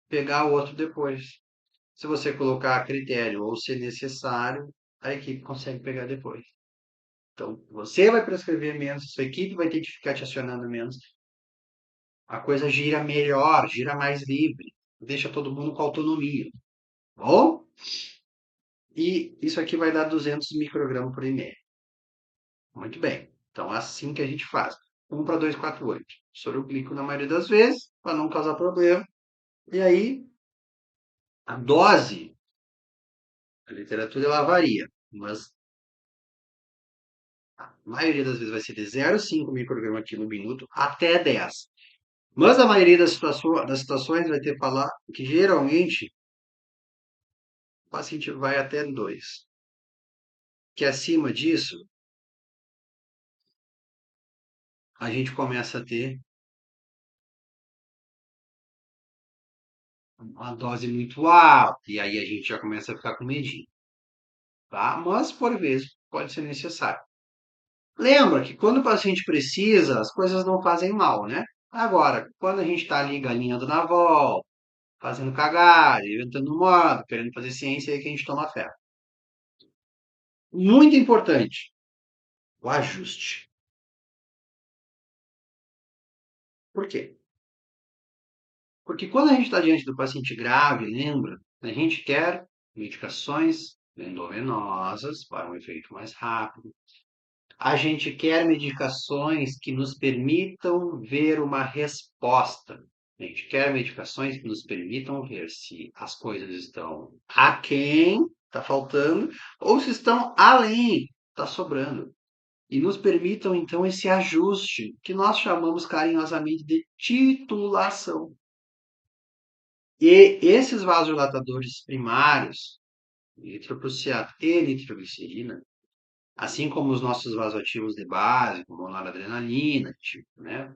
Speaker 1: pegar o outro depois. Se você colocar a critério ou se necessário, a equipe consegue pegar depois. Então, você vai prescrever menos, sua equipe vai ter que ficar te acionando menos. A coisa gira melhor, gira mais livre, deixa todo mundo com autonomia. Bom? E isso aqui vai dar 200 microgramas por ml. Muito bem. Então, é assim que a gente faz. 1 para 248. Soro glico na maioria das vezes, para não causar problema. E aí, a dose, a literatura ela varia, mas a maioria das vezes vai ser de 0,5 microgramas quilo minuto até 10. Mas a maioria das situações vai ter que falar que geralmente o paciente vai até 2. Que acima disso, a gente começa a ter uma dose muito alta, e aí a gente já começa a ficar com medinho, tá? Mas, por vezes, pode ser necessário. Lembra que quando o paciente precisa, as coisas não fazem mal, né? Agora, quando a gente está ali galinhando na volta, fazendo cagada, inventando moda, querendo fazer ciência, é aí que a gente toma fé. Muito importante, o ajuste. Por quê? Porque quando a gente está diante do paciente grave, lembra, a gente quer medicações endovenosas para um efeito mais rápido. A gente quer medicações que nos permitam ver uma resposta. A gente quer medicações que nos permitam ver se as coisas estão aquém, está faltando, ou se estão além, está sobrando. E nos permitam, então, esse ajuste, que nós chamamos carinhosamente de titulação. E esses vasodilatadores primários, eritrocrociato e nitroglicerina, assim como os nossos vasoativos de base, como a noradrenalina, tipo, né,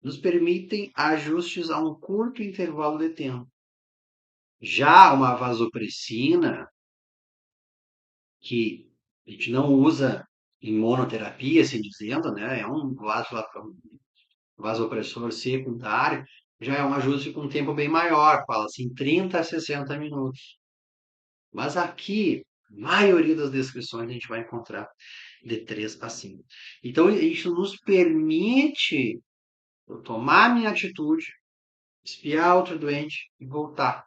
Speaker 1: nos permitem ajustes a um curto intervalo de tempo. Já uma vasopressina, que a gente não usa em monoterapia, assim dizendo, né, é um vasopressor secundário, já é um ajuste com um tempo bem maior, fala assim 30 a 60 minutos. Mas aqui, a maioria das descrições a gente vai encontrar de 3 a 5. Então, isso nos permite eu tomar minha atitude, espiar outro doente e voltar.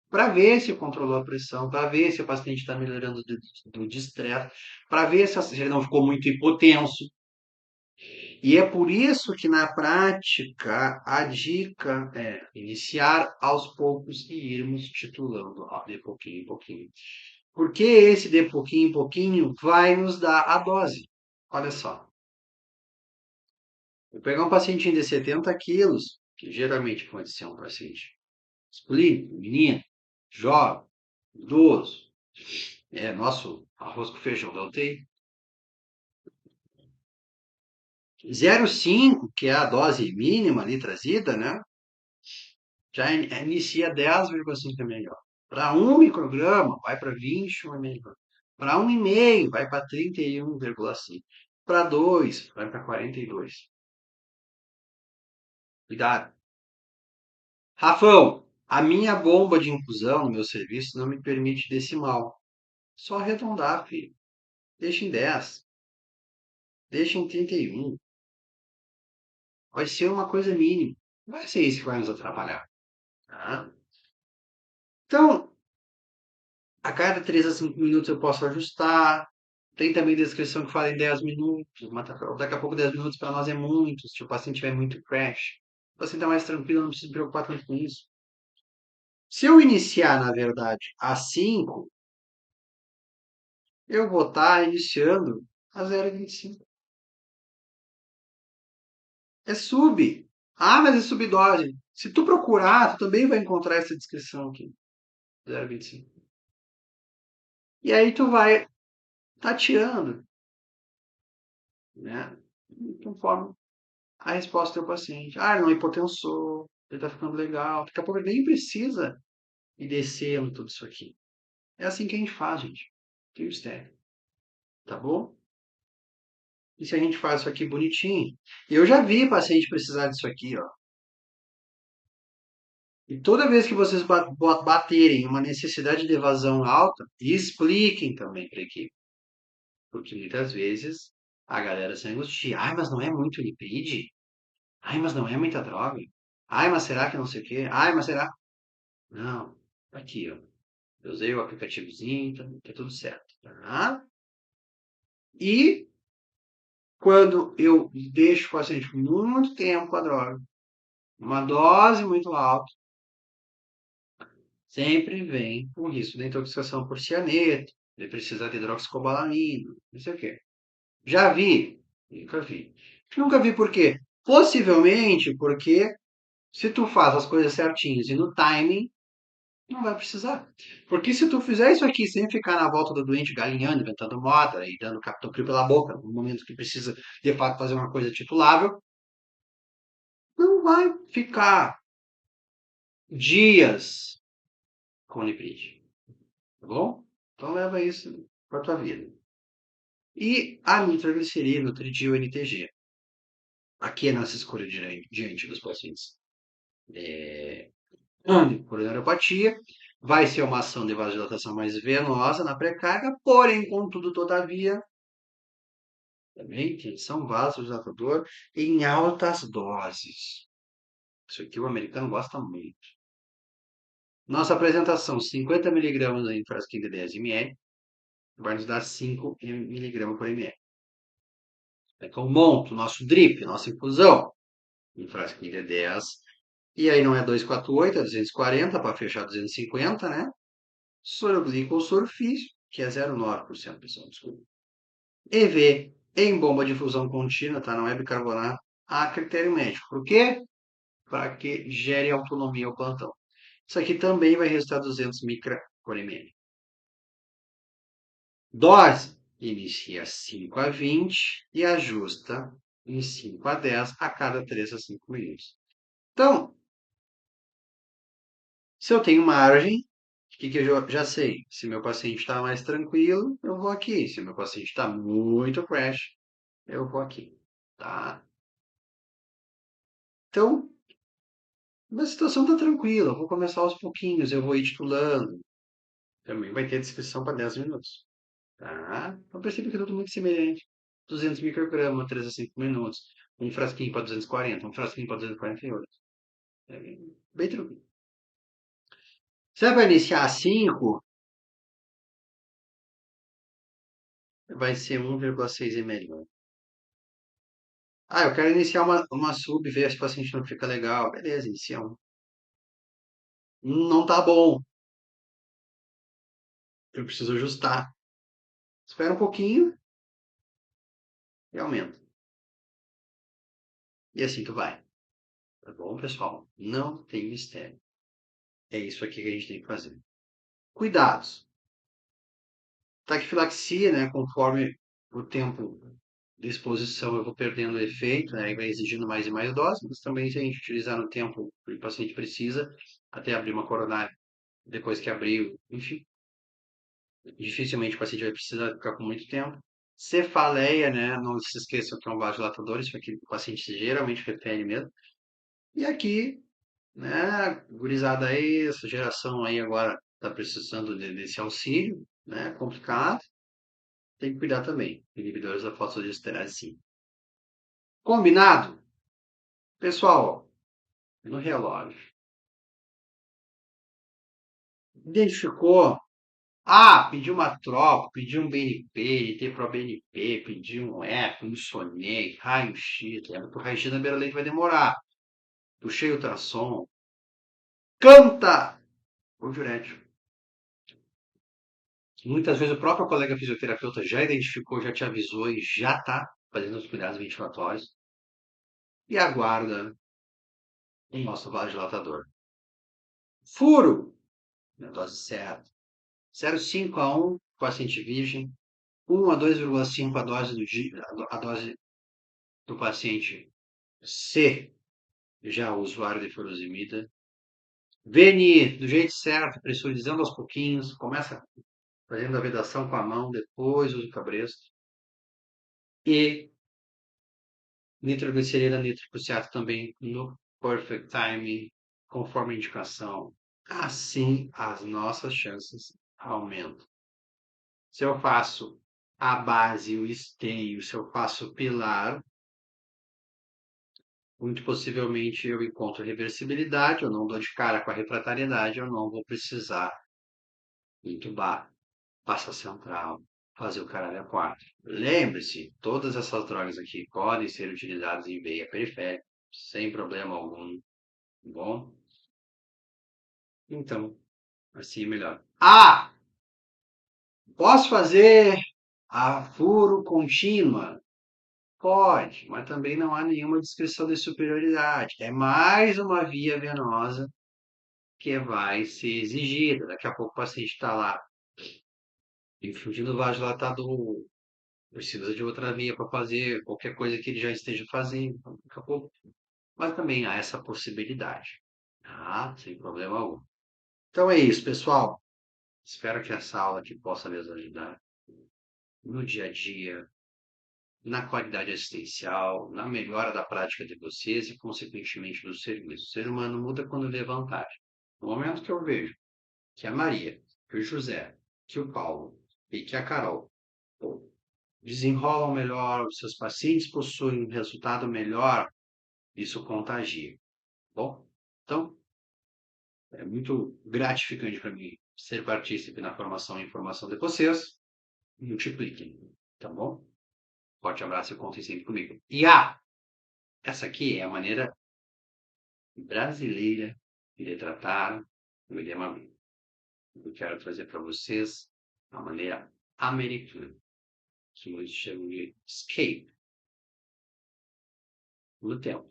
Speaker 1: Para ver se controlou a pressão, para ver se o paciente está melhorando do estresse, para ver se ele não ficou muito hipotenso. E é por isso que na prática a dica é iniciar aos poucos e irmos titulando de pouquinho em pouquinho. Porque esse de pouquinho em pouquinho vai nos dar a dose. Olha só, eu pegar um pacientinho de 70 quilos, que geralmente pode ser um paciente masculino, menino, jovem, idoso, é nosso arroz com feijão da UTI. 0,5, que é a dose mínima ali trazida, né? Já inicia 10,5 ml. Para 1 micrograma, vai para 21 ml. Para 1,5, vai para 31,5. Para 2, vai para 42. Cuidado. Rafão, a minha bomba de infusão no meu serviço não me permite decimal. Só arredondar, filho. Deixa em 10. Deixa em 31. Vai ser uma coisa mínima. Não vai ser isso que vai nos atrapalhar. Tá? Então, a cada 3 a 5 minutos eu posso ajustar. Tem também descrição que fala em 10 minutos. Mas daqui a pouco 10 minutos para nós é muito. Se o paciente tiver muito crash. O paciente está mais tranquilo, não precisa se preocupar tanto com isso. Se eu iniciar, na verdade, a 5, eu vou estar iniciando a 0,25. É sub. Ah, mas é subdose. Se tu procurar, tu também vai encontrar essa descrição aqui. 0,25. E aí tu vai tateando, né? Conforme a resposta do paciente. Ah, ele não hipotensou, ele tá ficando legal. Daqui a pouco ele nem precisa ir descendo tudo isso aqui. É assim que a gente faz, gente. Tem mistério. Tá bom? E se a gente faz isso aqui bonitinho? Eu já vi paciente precisar disso aqui, ó. E toda vez que vocês baterem uma necessidade de evasão alta, expliquem também para a equipe. Porque muitas vezes a galera se angustia. Ai, mas não é muito lipide? Ai, mas não é muita droga? Ai, mas será que não sei o quê? Ai, mas será? Não, tá aqui, ó. Eu usei o aplicativozinho, tá tudo certo. Tá? E quando eu deixo o paciente muito tempo com a droga, uma dose muito alta, sempre vem o risco de intoxicação por cianeto, de precisar de hidroxicobalamina, não sei o quê. Já vi? Nunca vi. Nunca vi por quê? Possivelmente porque se tu faz as coisas certinhas e no timing, não vai precisar. Porque se tu fizer isso aqui sem ficar na volta do doente galinhando, inventando moda e dando captopril pela boca, no momento que precisa de fato fazer uma coisa titulável, não vai ficar. dias com niprid, tá bom? Então leva isso para tua vida. E a nitroglicerina, o tridil NTG. Aqui é nossa escolha diante dos pacientes coronariopatia. Vai ser uma ação de vasodilatação mais venosa na pré-carga, porém, contudo, todavia, também tem são vasodilatador em altas doses. Isso aqui o americano gosta muito. Nossa apresentação, 50 miligramas em frasquinho de 10 ml, vai nos dar 5 miligramas por ml. Então, monto, nosso drip, nossa infusão, em frasquinho de 10. E aí não é 248, é 240 para fechar 250, né? Soroglico ou sorofício, que é 0,9%, pessoal, desculpa. EV em bomba de fusão contínua, tá? Não é bicarbonato, a critério médico. Por quê? Para que gere autonomia ao plantão. Isso aqui também vai restar 200 micra por ml. Dose inicia 5 a 20 e ajusta em 5 a 10 a cada 3 a 5 minutos. Então, se eu tenho margem, o que eu já sei? Se meu paciente está mais tranquilo, eu vou aqui. Se meu paciente está muito crash, eu vou aqui. Tá? Então, a situação está tranquila. Eu vou começar aos pouquinhos, eu vou ir titulando. Também vai ter descrição para 10 minutos. Tá? Então, percebe que é tudo muito semelhante. 200 microgramas, 3 a 5 minutos. Um frasquinho para 240, um frasquinho para 248. É bem tranquilo. Se é para iniciar a 5, vai ser 1,6 ml. Ah, eu quero iniciar uma sub, ver se o paciente não fica legal. Beleza, inicia um. Não tá bom. Eu preciso ajustar. Espera um pouquinho e aumenta. E assim tu vai. Tá bom, pessoal? Não tem mistério. É isso aqui que a gente tem que fazer. Cuidados. Taquifilaxia, né? Conforme o tempo de exposição eu vou perdendo o efeito, né? E vai exigindo mais e mais doses, mas também se a gente utilizar no tempo que o paciente precisa, até abrir uma coronária, depois que abriu, enfim, dificilmente o paciente vai precisar ficar com muito tempo. Cefaleia, né? Não se esqueçam que é um vasodilatador, isso aqui o paciente geralmente refere mesmo. E aqui, né, gurizada aí, essa geração aí agora está precisando desse auxílio, né? Complicado. Tem que cuidar também. Inibidores da fosfodiesterase, sim. Combinado? Pessoal, no relógio. Identificou? Ah, pediu uma tropa, pediu um BNP, NT pro BNP, pediu um eco, um sonei, raio-x. Lembra que o raio-x na beira-leite vai demorar. Puxei o ultrassom. Canta! O diurético. Muitas vezes o próprio colega fisioterapeuta já identificou, já te avisou e já está fazendo os cuidados ventilatórios. E aguarda o nosso vasodilatador. Furo, na dose certa. 0,5 a 1, paciente virgem. 1 a 2,5 a dose do paciente C, já o usuário de furosemida. VNI, do jeito certo, pressurizando aos pouquinhos. Começa fazendo a vedação com a mão, depois usa o cabresto. E nitroglicerina, nitrocruciato também no perfect timing, conforme a indicação. Assim, as nossas chances aumentam. Se eu faço a base, o esteio, se eu faço o pilar, muito possivelmente eu encontro reversibilidade, eu não dou de cara com a refratariedade, eu não vou precisar entubar, passa central, fazer o caralho a quatro. Lembre-se, todas essas drogas aqui podem ser utilizadas em veia periférica, sem problema algum, tá bom? Então, assim é melhor. Ah! Posso fazer a furo contínua? Pode, mas também não há nenhuma descrição de superioridade. É mais uma via venosa que vai ser exigida. Daqui a pouco o paciente está lá infundindo vasodilatador, precisa de outra via para fazer qualquer coisa que ele já esteja fazendo. Então, daqui a pouco. Mas também há essa possibilidade. Ah, sem problema algum. Então é isso, pessoal. Espero que essa aula aqui possa nos ajudar no dia a dia, na qualidade assistencial, na melhora da prática de vocês e, consequentemente, do serviço. O ser humano muda quando vê vantagem. No momento que eu vejo que a Maria, que o José, que o Paulo e que a Carol desenrolam melhor, os seus pacientes possuem um resultado melhor, isso contagia. Bom, então é muito gratificante para mim ser partícipe na formação e informação de vocês. Multipliquem, tá bom? Forte abraço e contem sempre comigo. E essa aqui é a maneira brasileira de tratar o edema. Eu quero trazer para vocês a maneira americana, que muitos chamam de escape no tempo,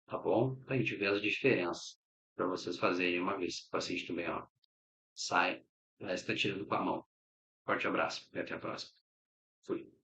Speaker 1: tá bom? Para a gente ver as diferenças, para vocês fazerem uma vez que o paciente também ó, sai, parece que está tirando com a mão. Forte abraço e até a próxima. Fui.